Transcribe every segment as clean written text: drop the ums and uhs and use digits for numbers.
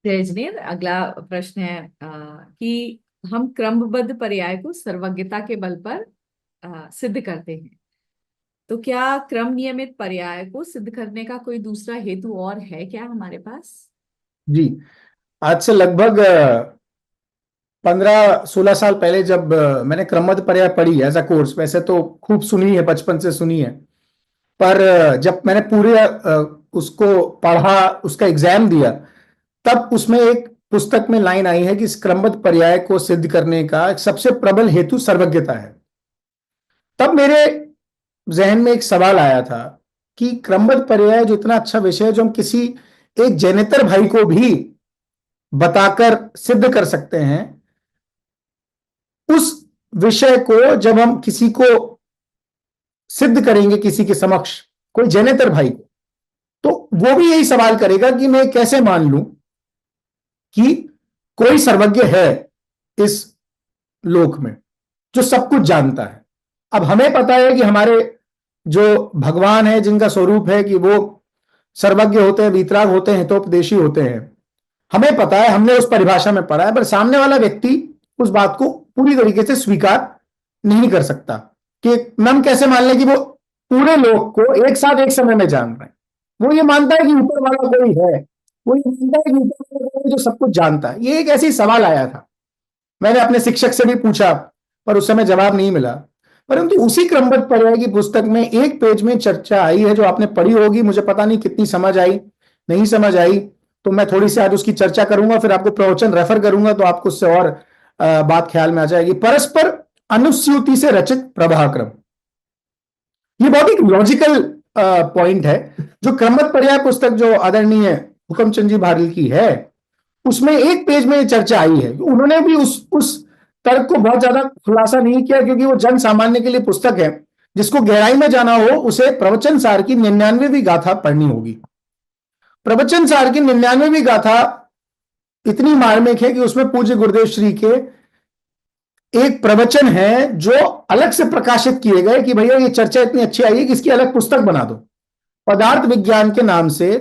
रजनीर, अगला प्रश्न है कि हम क्रमबद्ध पर्याय को सर्वज्ञता के बल पर सिद्ध करते हैं। तो क्या क्रम नियमित पर्याय को सिद्ध करने का कोई दूसरा हेतु और है क्या हमारे पास? जी। आज से लगभग 15-16 साल पहले जब मैंने क्रमबद्ध पर्याय पढ़ी एज अ कोर्स, वैसे तो खूब सुनी है, बचपन से सुनी है, पर जब मैंने पूरे उसको पढ़ा, उसका एग्जाम दिया, तब उसमें एक पुस्तक में लाइन आई है कि इस क्रमबद्ध पर्याय को सिद्ध करने का एक सबसे प्रबल हेतु सर्वज्ञता है। तब मेरे जहन में एक सवाल आया था कि क्रमबद्ध पर्याय जो इतना अच्छा विषय है, जो हम किसी एक जैनेतर भाई को भी बताकर सिद्ध कर सकते हैं, उस विषय को जब हम किसी को सिद्ध करेंगे, किसी के समक्ष, कोई जैनेतर भाई को, तो वो भी यही सवाल करेगा कि मैं कैसे मान लूं कि कोई सर्वज्ञ है इस लोक में जो सब कुछ जानता है। अब हमें पता है कि हमारे जो भगवान है, जिनका स्वरूप है कि वो सर्वज्ञ होते हैं, वीतराग होते हैं, हितोपदेशी होते हैं, हमें पता है, हमने उस परिभाषा में पढ़ा है, पर सामने वाला व्यक्ति उस बात को पूरी तरीके से स्वीकार नहीं कर सकता कि हम कैसे मान लें कि वो पूरे लोक को एक साथ एक समय में जान रहे हैं। वो ये मानता है कि ऊपर वाला कोई है, वो ये मानता है कि ऊपर वाला कोई जो सब कुछ जानता है। ये एक ऐसी सवाल आया था, मैंने अपने शिक्षक से भी पूछा, पर उस समय जवाब नहीं मिला। परंतु उसी क्रमबद्ध पर्याय की पुस्तक में एक पेज में चर्चा आई है, जो आपने पढ़ी होगी, मुझे पता नहीं कितनी समझ आई, नहीं समझ आई, तो मैं थोड़ी सी आज उसकी चर्चा करूंगा, फिर आपको प्रवचन रेफर करूंगा, तो आपको उससे और बात ख्याल में आ जाएगी। परस्पर अनुस्यूति से रचित प्रभाक्रम, ये बहुत ही लॉजिकल पॉइंट है। जो क्रमबद्ध पर्याय पुस्तक जो आदरणीय हुकमचंद जी भारल की है, उसमें एक पेज में चर्चा आई है। उन्होंने भी उस तर्क को बहुत ज्यादा खुलासा नहीं किया, क्योंकि वो जन सामान्य के लिए पुस्तक है। जिसको गहराई में जाना हो, उसे प्रवचन सार की 99वीं गाथा पढ़नी होगी। प्रवचन सार की 99वीं गाथा इतनी मार्मिक है कि उसमें पूज्य गुरुदेव श्री के एक प्रवचन है जो अलग से प्रकाशित किए गए कि भैया ये चर्चा इतनी अच्छी आई है कि इसकी अलग पुस्तक बना दो। पदार्थ विज्ञान के नाम से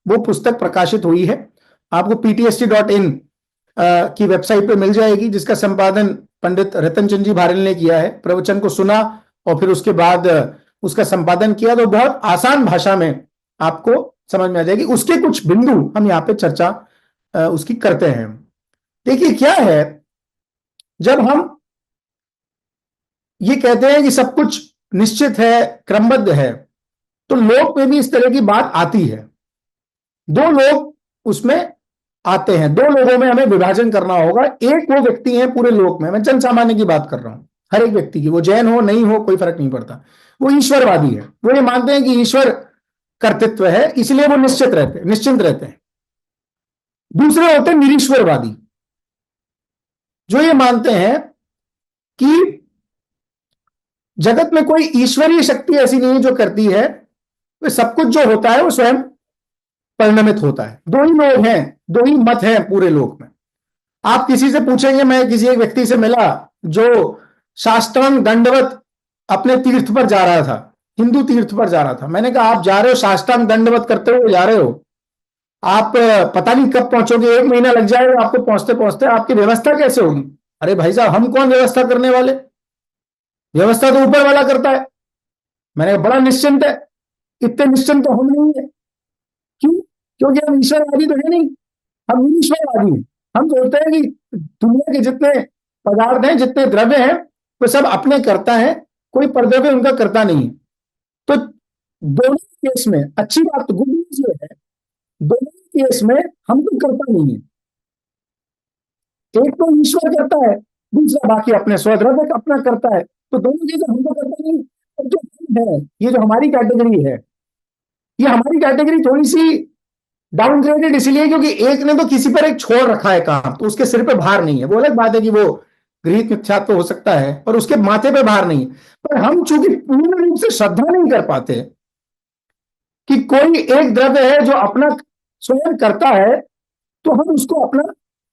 वो पुस्तक प्रकाशित हुई है, आपको ptst.in की वेबसाइट पे मिल जाएगी, जिसका संपादन पंडित रतन चंद जी भारल ने किया है। प्रवचन को सुना और फिर उसके बाद उसका संपादन किया, तो बहुत आसान भाषा में आपको समझ में आ जाएगी। उसके कुछ बिंदु हम यहाँ पे चर्चा उसकी करते हैं। देखिए क्या है, जब हम ये कहते हैं कि सब कुछ निश्चित है, क्रमबद्ध है, तो लोक में भी इस तरह की बात आती है। दो लोग उसमें आते हैं, दो लोगों में हमें विभाजन करना होगा। एक वो व्यक्ति है पूरे लोक में, मैं जन सामान्य की बात कर रहा हूं, हर एक व्यक्ति की, वो जैन हो नहीं हो कोई फर्क नहीं पड़ता, वो ईश्वरवादी है। वो ये मानते हैं कि ईश्वर कर्तृत्व है, इसलिए वो निश्चिंत रहते हैं। दूसरे होते हैं निरीश्वरवादी, जो ये मानते हैं कि जगत में कोई ईश्वरीय शक्ति ऐसी नहीं है जो करती है, तो सब कुछ जो होता है वो स्वयं परिणमित होता है। दो ही लोग हैं, दो ही मत हैं पूरे लोक में। आप किसी से पूछेंगे, मैं किसी एक व्यक्ति से मिला जो साष्टांग दंडवत अपने तीर्थ पर जा रहा था, हिंदू तीर्थ पर जा रहा था। मैंने कहा आप जा रहे हो, साष्टांग दंडवत करते हुए जा रहे हो, आप पता नहीं कब पहुंचोगे, 1 महीना लग जाएगा आपको पहुंचते पहुंचते, आपकी व्यवस्था कैसे होगी? अरे भाई साहब, हम कौन व्यवस्था करने वाले, व्यवस्था तो ऊपर वाला करता है। मैंने कहा बड़ा निश्चिंत है। इतने निश्चिंत तो हम नहीं है। क्यों? क्योंकि हम ईश्वरवादी तो है नहीं, हम निरीश्वरवादी हैं। हम सोचते हैं कि दुनिया के जितने पदार्थ हैं, जितने द्रव्य हैं, वो सब अपने करता है, कोई परद्रव्य उनका करता नहीं है। तो दोनों केस में अच्छी बात, गुड न्यूज ये है, दोनों केस में हम तो करता नहीं है। एक तो ईश्वर करता है, दूसरा बाकी अपने स्वद्रव्य अपना करता है। तो दोनों चीजें हम तो करता नहीं। अब जो हम है, ये जो हमारी कैटेगरी है, ये हमारी कैटेगरी थोड़ी सी डाउनग्रेडेड इसलिए क्योंकि एक ने तो किसी पर एक छोड़ रखा है काम, तो उसके सिर पे भार नहीं है। वो अलग बात है कि वो गृहीत मिथ्यात्व हो सकता है, पर उसके माथे पे भार नहीं है। पर हम चूंकि पूर्ण रूप से श्रद्धा नहीं कर पाते कि कोई एक द्रव्य है जो अपना स्वयं करता है, तो हम उसको अपना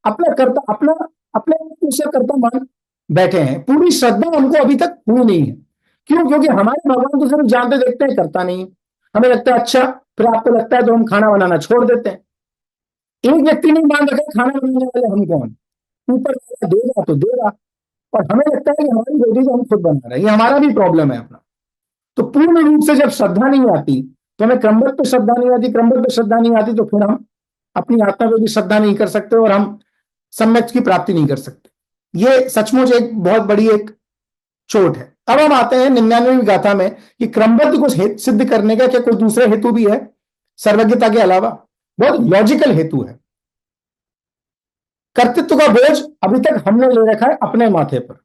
अपना करता अपना अपने ईश्वर करता मान बैठे हैं। पूरी श्रद्धा हमको अभी तक हुई नहीं है। क्यों? क्योंकि हमारे भगवान तो सिर्फ जानते देखते हैं, करता नहीं है। हमें लगता है अच्छा, फिर आपको लगता है तो हम खाना बनाना छोड़ देते हैं। एक व्यक्ति ने मान रखा खाना बनाने वाले हम कौन, ऊपर वाला देगा तो देगा, और हमें लगता है कि हमारी रोटी तो हम खुद बना रहे हैं, ये हमारा भी प्रॉब्लम है अपना। तो पूर्ण रूप से जब श्रद्धा नहीं आती, तो हमें क्रमबद्ध पे श्रद्धा नहीं आती, क्रमबद्ध पे श्रद्धा नहीं आती, तो फिर हम अपनी आत्मा पे भी श्रद्धा नहीं कर सकते और हम सम्यक की प्राप्ति नहीं कर सकते। ये सचमुच एक बहुत बड़ी एक चोट है। अब हम आते हैं 99वीं गाथा में कि क्रमबद्ध को सिद्ध करने का क्या कोई दूसरा हेतु भी है सर्वज्ञता के अलावा? बहुत लॉजिकल हेतु है। कर्तृत्व का बोझ अभी तक हमने ले रखा है अपने माथे पर।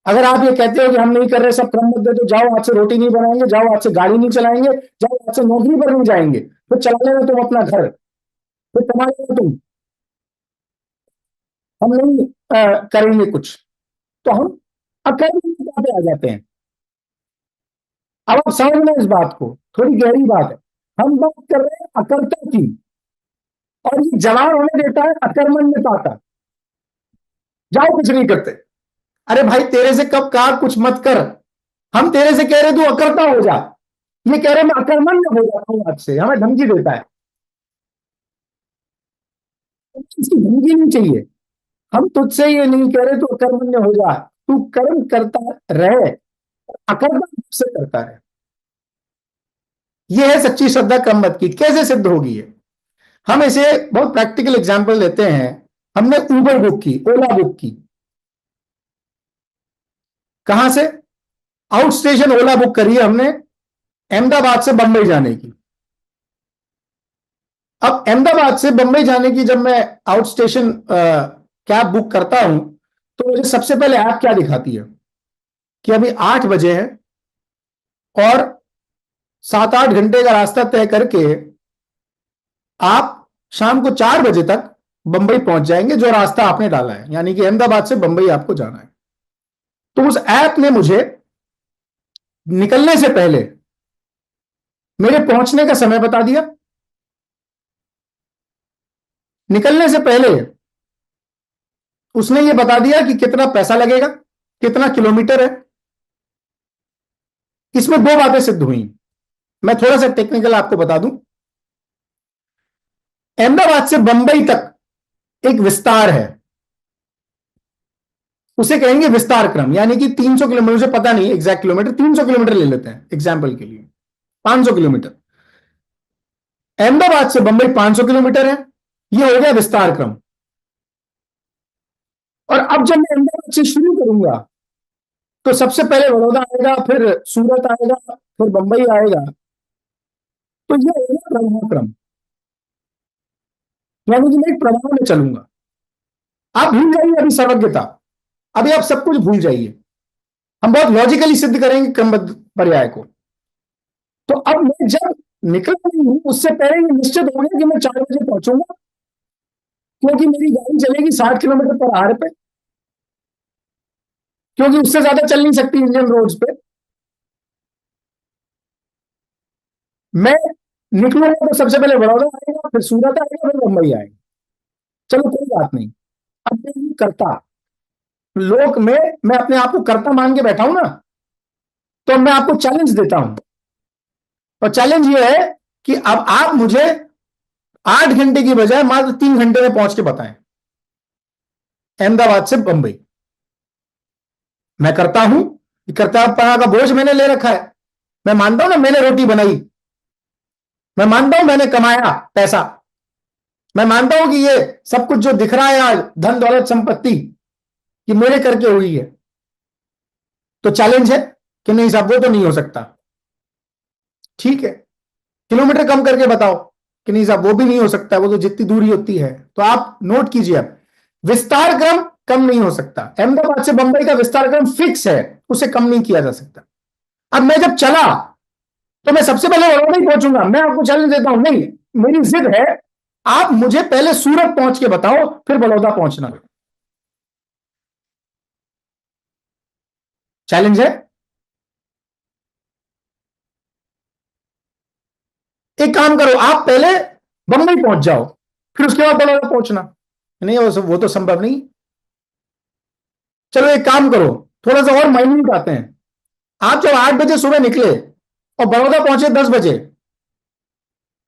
अगर आप ये कहते हो कि हम नहीं कर रहे, सब क्रमबद्ध है, तो जाओ आज से रोटी नहीं बनाएंगे, जाओ आज से गाड़ी नहीं चलाएंगे, जाओ आज से नौकरी पर नहीं जाएंगे, फिर चला लेना तुम अपना घर, फिर कमा लेना तुम, हम नहीं करेंगे कुछ। तो हम अकर्मण्यता पे आ जाते हैं। अब आप समझ लें इस बात को, थोड़ी गहरी बात है। हम बात कर रहे हैं अकर्ता की, और ये जवाब हमें देता है अकर्मण्यता का। जाओ कुछ नहीं करते। अरे भाई तेरे से कब कहा कुछ मत कर, हम तेरे से कह रहे तू अकर्ता हो जा, ये कह रहे मैं अकर्मण्य हो जाता हूं आज से, हमें धमकी देता है। इसकी धमकी नहीं चाहिए। हम तुझसे ये नहीं कह रहे तू अकर्मण्य हो जा, तू कर्म करता रहे, अकर्ता से करता रहे। यह है सच्ची श्रद्धा क्रमबद्ध की। कैसे सिद्ध होगी ये? हम इसे बहुत प्रैक्टिकल एग्जांपल लेते हैं। हमने उबर बुक की, ओला बुक की, कहां से? आउट स्टेशन ओला बुक करी है हमने अहमदाबाद से बंबई जाने की। अब अहमदाबाद से बंबई जाने की जब मैं आउट स्टेशन कैब बुक करता हूं, तो मुझे सबसे पहले ऐप क्या दिखाती है कि अभी 8 बजे है और 7-8 घंटे का रास्ता तय करके आप शाम को 4 बजे तक बंबई पहुंच जाएंगे, जो रास्ता आपने डाला है, यानी कि अहमदाबाद से बंबई आपको जाना है। तो उस ऐप ने मुझे निकलने से पहले मेरे पहुंचने का समय बता दिया, निकलने से पहले उसने ये बता दिया कि कितना पैसा लगेगा, कितना किलोमीटर है। इसमें 2 बातें सिद्ध हुई। मैं थोड़ा सा टेक्निकल आपको बता दूं। अहमदाबाद से बंबई तक एक विस्तार है, उसे कहेंगे विस्तार क्रम, यानी कि 300 किलोमीटर, मुझे पता नहीं एग्जैक्ट किलोमीटर, 300 किलोमीटर ले लेते हैं एग्जाम्पल के लिए, 500 किलोमीटर। अहमदाबाद से बंबई 500 किलोमीटर है, यह हो गया विस्तार क्रम। और अब जब मैं अहमदाबाद से शुरू करूंगा, तो सबसे पहले बड़ौदा आएगा, फिर सूरत आएगा, फिर बंबई आएगा। तो यह हो गया प्रवाह क्रम, यानी कि मैं एक प्रवाह में चलूंगा। आप भूल जाइए अभी सर्वज्ञता, अभी आप सब कुछ भूल जाइए, हम बहुत लॉजिकली सिद्ध करेंगे क्रमबद्ध पर्याय को। तो अब मैं जब निकल रही हूं, उससे पहले ये निश्चित हो गया कि मैं 4 बजे पहुंचूंगा, क्योंकि मेरी गाड़ी चलेगी 60 किलोमीटर पर आवर पे, क्योंकि उससे ज्यादा चल नहीं सकती इंडियन रोड्स पे। मैं निकलूंगा तो सबसे पहले बड़ौदा आएगा, फिर सूरत आएगा, फिर मुंबई आएगा। चलो कोई बात नहीं। अब मैं करता लोक में, मैं अपने आप को कर्ता मान के बैठा हूं ना, तो मैं आपको चैलेंज देता हूं, और चैलेंज ये है कि अब आप मुझे 8 घंटे की बजाय मात्र 3 घंटे में पहुंच के बताएं अहमदाबाद से बंबई। मैं करता हूं, कर्तव्यपना का बोझ मैंने ले रखा है। मैं मानता हूं ना मैंने रोटी बनाई, मैं मानता हूं मैंने कमाया पैसा, मैं मानता हूं कि ये सब कुछ जो दिख रहा है आज, धन दौलत संपत्ति, ये मेरे करके हुई है। तो चैलेंज है कि नहीं साहब वो तो नहीं हो सकता, ठीक है किलोमीटर कम करके बताओ कि नहीं साहब वो भी नहीं हो सकता, वो तो जितनी दूरी होती है। तो आप नोट कीजिए, अब विस्तार क्रम कम नहीं हो सकता। अहमदाबाद से बंबई का विस्तार क्रम फिक्स है, उसे कम नहीं किया जा सकता। अब मैं जब चला, तो मैं सबसे पहले बड़ौदा ही पहुंचूंगा। मैं आपको चैलेंज देता हूं, नहीं मेरी जिद है, आप मुझे पहले सूरत पहुंच के बताओ, फिर बड़ौदा पहुंचना। चैलेंज है। एक काम करो, आप पहले बंबई पहुंच जाओ, फिर उसके बाद बड़ौदा पहुंचना। नहीं वो तो संभव नहीं। चलो एक काम करो, थोड़ा सा और माइन्यूट आते हैं। आप जब 8 बजे सुबह निकले और बड़ौदा पहुंचे 10 बजे,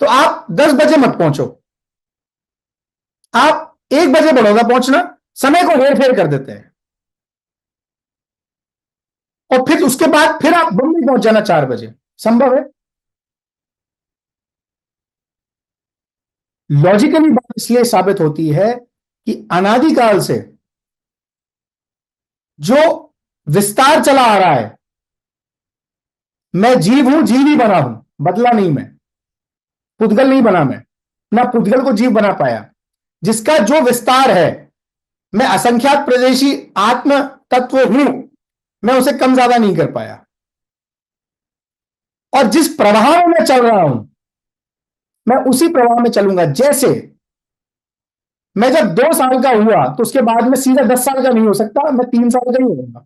तो आप 10 बजे मत पहुंचो, आप 1 बजे बड़ौदा पहुंचना, समय को हेर फेर कर देते हैं, और फिर उसके बाद फिर आप बम्बई पहुंच जाना 4 बजे। संभव है? लॉजिकली बात इसलिए साबित होती है कि अनादिकाल से जो विस्तार चला आ रहा है, मैं जीव हूं, जीव ही बना हूं, बदला नहीं मैं, पुद्गल नहीं बना मैं, ना पुद्गल को जीव बना पाया। जिसका जो विस्तार है, मैं असंख्यात प्रदेशी आत्म तत्व हूं, मैं उसे कम ज्यादा नहीं कर पाया। और जिस प्रवाह में मैं चल रहा हूं, मैं उसी प्रवाह में चलूंगा। जैसे मैं जब 2 साल का हुआ तो उसके बाद में सीधा 10 साल का नहीं हो सकता, मैं 3 साल का ही होऊंगा।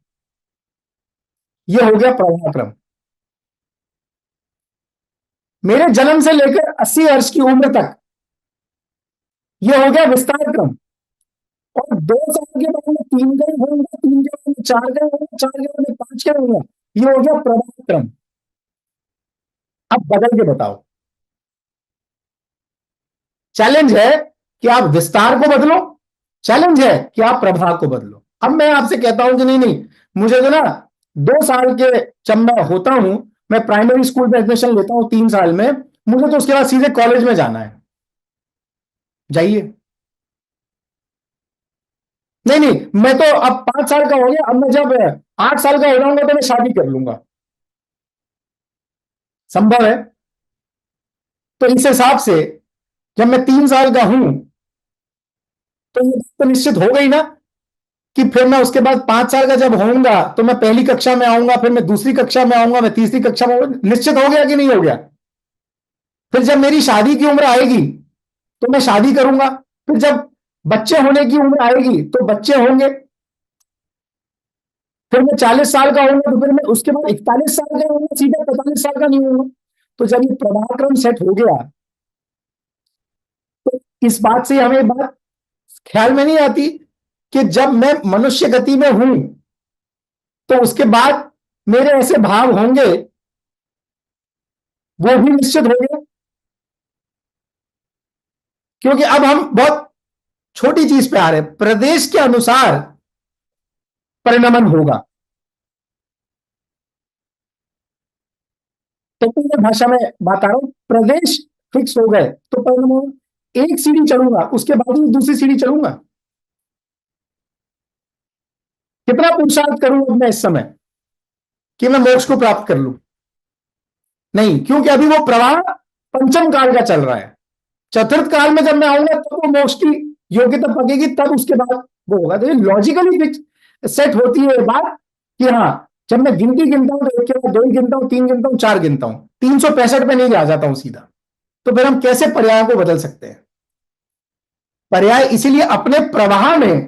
यह हो गया प्रवाह क्रम। मेरे जन्म से लेकर 80 वर्ष की उम्र तक यह हो गया विस्तार क्रम। और 2 साल के बाद में 3 का ही होऊंगा, 3 के बाद में 4 का ही होऊंगा, 4 के बाद में 5 का ही होऊंगा। यह हो गया प्रवाह क्रम। अब बदल के बताओ। चैलेंज है कि आप विस्तार को बदलो, चैलेंज है कि आप प्रवाह को बदलो। अब मैं आपसे कहता हूं कि नहीं नहीं, मुझे तो ना 2 साल के जब मैं होता हूं, मैं प्राइमरी स्कूल में एडमिशन लेता हूं 3 साल में, मुझे तो उसके बाद सीधे कॉलेज में जाना है। जाइए। नहीं नहीं, मैं तो अब 5 साल का हो गया, अब मैं जब 8 साल का हो जाऊंगा तो मैं शादी कर लूंगा। संभव है? तो इस हिसाब से जब मैं 3 साल का हूं तो ये बात तो निश्चित हो गई ना कि फिर मैं उसके बाद 5 साल का जब होऊंगा तो मैं पहली कक्षा में आऊंगा, फिर मैं दूसरी कक्षा में आऊंगा, मैं तीसरी कक्षा में आऊंगा। निश्चित हो गया कि नहीं हो गया? फिर जब मेरी शादी की उम्र आएगी तो मैं शादी करूंगा, फिर जब बच्चे होने की उम्र आएगी तो बच्चे होंगे, फिर मैं 40 साल का होऊंगा तो फिर मैं उसके बाद 41 साल का होऊंगा, सीधा 45 साल का नहीं होऊंगा। तो जब ये प्रभाक्रम सेट हो गया तो इस बात से हमें बात ख्याल में नहीं आती कि जब मैं मनुष्य गति में हूं तो उसके बाद मेरे ऐसे भाव होंगे, वो भी निश्चित हो गए। क्योंकि अब हम बहुत छोटी चीज पे आ रहे हैं, प्रदेश के अनुसार परिणमन होगा। तो मैं भाषा में बात आ रहा हूं, प्रदेश फिक्स हो गए तो परिणमन। एक सीढ़ी चढ़ूंगा, उसके बाद ही दूसरी सीढ़ी चढ़ूंगा। कितना पुरुषार्थ करूं अब मैं इस समय कि मैं मोक्ष को प्राप्त कर लूं? नहीं, क्योंकि अभी वो प्रवाह पंचम काल का चल रहा है। चतुर्थ काल में जब मैं आऊंगा तब वो मोक्ष की योग्यता पकेगी, तब उसके बाद वो होगा। तो ये लॉजिकली फिक्स सेट होती है बात कि हाँ, जब मैं गिनती गिनता हूं तो एक के बाद 2 ही गिनता हूं, 3 गिनता हूं, 4 गिनता हूं, 365 पे नहीं आ जाता हूं सीधा। तो फिर हम कैसे पर्याय को बदल सकते हैं? पर्याय इसीलिए अपने प्रवाह में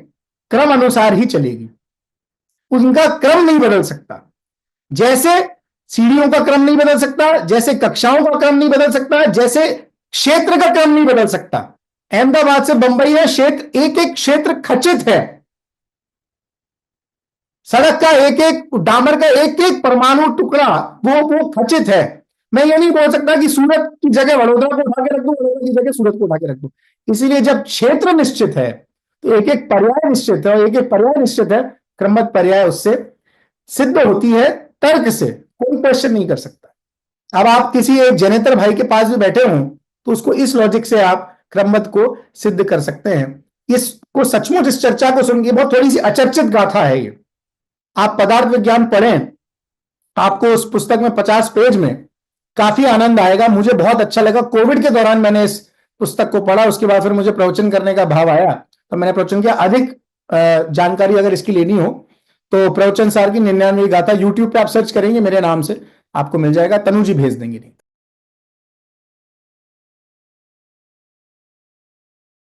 क्रम अनुसार ही चलेगी, उनका क्रम नहीं बदल सकता। जैसे सीढ़ियों का क्रम नहीं बदल सकता, जैसे कक्षाओं का क्रम नहीं बदल सकता, जैसे क्षेत्र का क्रम नहीं बदल सकता। अहमदाबाद से बंबई है, क्षेत्र एक एक क्षेत्र खचित है। सड़क का एक एक डामर का एक एक परमाणु टुकड़ा वो खचित है। मैं ये नहीं बोल सकता कि सूरत की जगह वडोदरा को उठा के रख दूं, वडोदरा की जगह सूरत को उठा के रख दूं। इसीलिए जब क्षेत्र निश्चित है तो एक एक पर्याय निश्चित है, और एक एक पर्याय निश्चित है, क्रमबद्ध पर्याय उससे सिद्ध होती है तर्क से, कोई क्वेश्चन नहीं कर सकता। अब आप किसी एक जनेतर भाई के पास भी बैठे हों तो उसको इस लॉजिक से आप क्रमबद्ध को सिद्ध कर सकते हैं। इसको सचमुच इस चर्चा को सुन के, बहुत थोड़ी सी अचर्चित गाथा है ये, आप पदार्थ विज्ञान पढ़ें, आपको उस पुस्तक में 50 पेज में काफी आनंद आएगा। मुझे बहुत अच्छा लगा, कोविड के दौरान मैंने इस पुस्तक को पढ़ा, उसके बाद फिर मुझे प्रवचन करने का भाव आया तो मैंने प्रवचन किया। अधिक जानकारी अगर इसकी लेनी हो तो प्रवचन सार की 99वीं गाथा यूट्यूब पे आप सर्च करेंगे मेरे नाम से, आपको मिल जाएगा। तनु जी भेज देंगे।